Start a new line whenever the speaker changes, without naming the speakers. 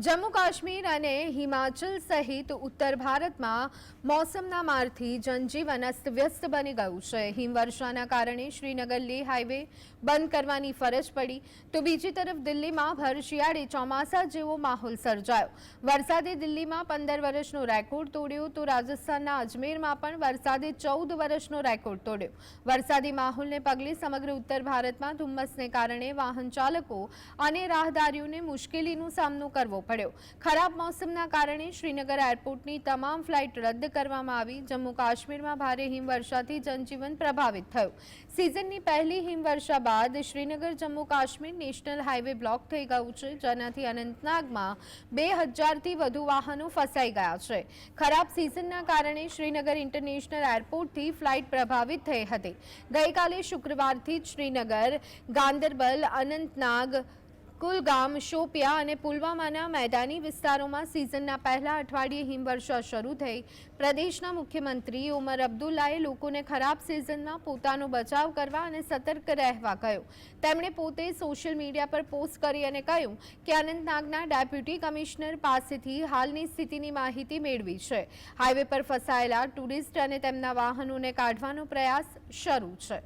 જમ્મુ કાશ્મીર અને હિમાચલ સહિત ઉત્તર ભારતમાં મોસમના મારથી જનજીવન અસ્તવ્યસ્ત બની ગયું છે। હિમવર્ષાના કારણે શ્રીનગર લેહ હાઈવે બંધ કરવાની ફરજ પડી, તો બીજી તરફ દિલ્હીમાં ભર શિયાળે ચોમાસા જેવો માહોલ સર્જાયો। વરસાદે દિલ્હીમાં 15 વર્ષનો રેકોર્ડ તોડ્યો, તો રાજસ્થાનના અજમેરમાં પણ વરસાદે 14 વર્ષનો રેકોર્ડ તોડ્યો। વરસાદી માહોલને પગલે સમગ્ર ઉત્તર ભારતમાં ધુમ્મસને કારણે વાહન ચાલકો અને રાહદારીઓને મુશ્કેલીનો સામનો કરવો પડ્યો। ખરાબ મોસમના કારણે શ્રીનગર એરપોર્ટની તમામ ફ્લાઇટ રદ કરવામાં આવી। જમ્મુ કાશ્મીરમાં ભારે હિમવર્ષાથી જનજીવન પ્રભાવિત થયું। સિઝનની પહેલી હિમવર્ષા બાદ Srinagar Jammu Kashmir national highway block થઈ ગયું છે, જેનાથી અનંતનાગમાં 2000થી વધુ વાહનો ફસાઈ ગયા છે। ખરાબ સિઝનના કારણે શ્રીનગર ઇન્ટરનેશનલ એરપોર્ટથી ફ્લાઇટ પ્રભાવિત થઈ હતી। ગઈકાલે શુક્રવારથી જ શ્રીનગર, ગાંદરબલ, અનંતનાગ, કુલગામ, શોપિયા અને પુલવામાના મેદાની વિસ્તારોમાં સિઝનના પહેલા અઠવાડિયે હિમવર્ષા શરૂ થઈ। પ્રદેશના મુખ્યમંત્રી ઉમર અબ્દુલ્લાએ લોકોને ખરાબ સિઝનમાં પોતાનો બચાવ કરવા અને સતર્ક રહેવા કહ્યું। તેમણે પોતે સોશિયલ મીડિયા પર પોસ્ટ કરી અને કહ્યું કે અનંતનાગના ડેપ્યુટી કમિશનર પાસેથી હાલની સ્થિતિની માહિતી મેળવી છે। હાઈવે પર ફસાયેલા ટુરિસ્ટ અને તેમના વાહનોને કાઢવાનો પ્રયાસ શરૂ છે।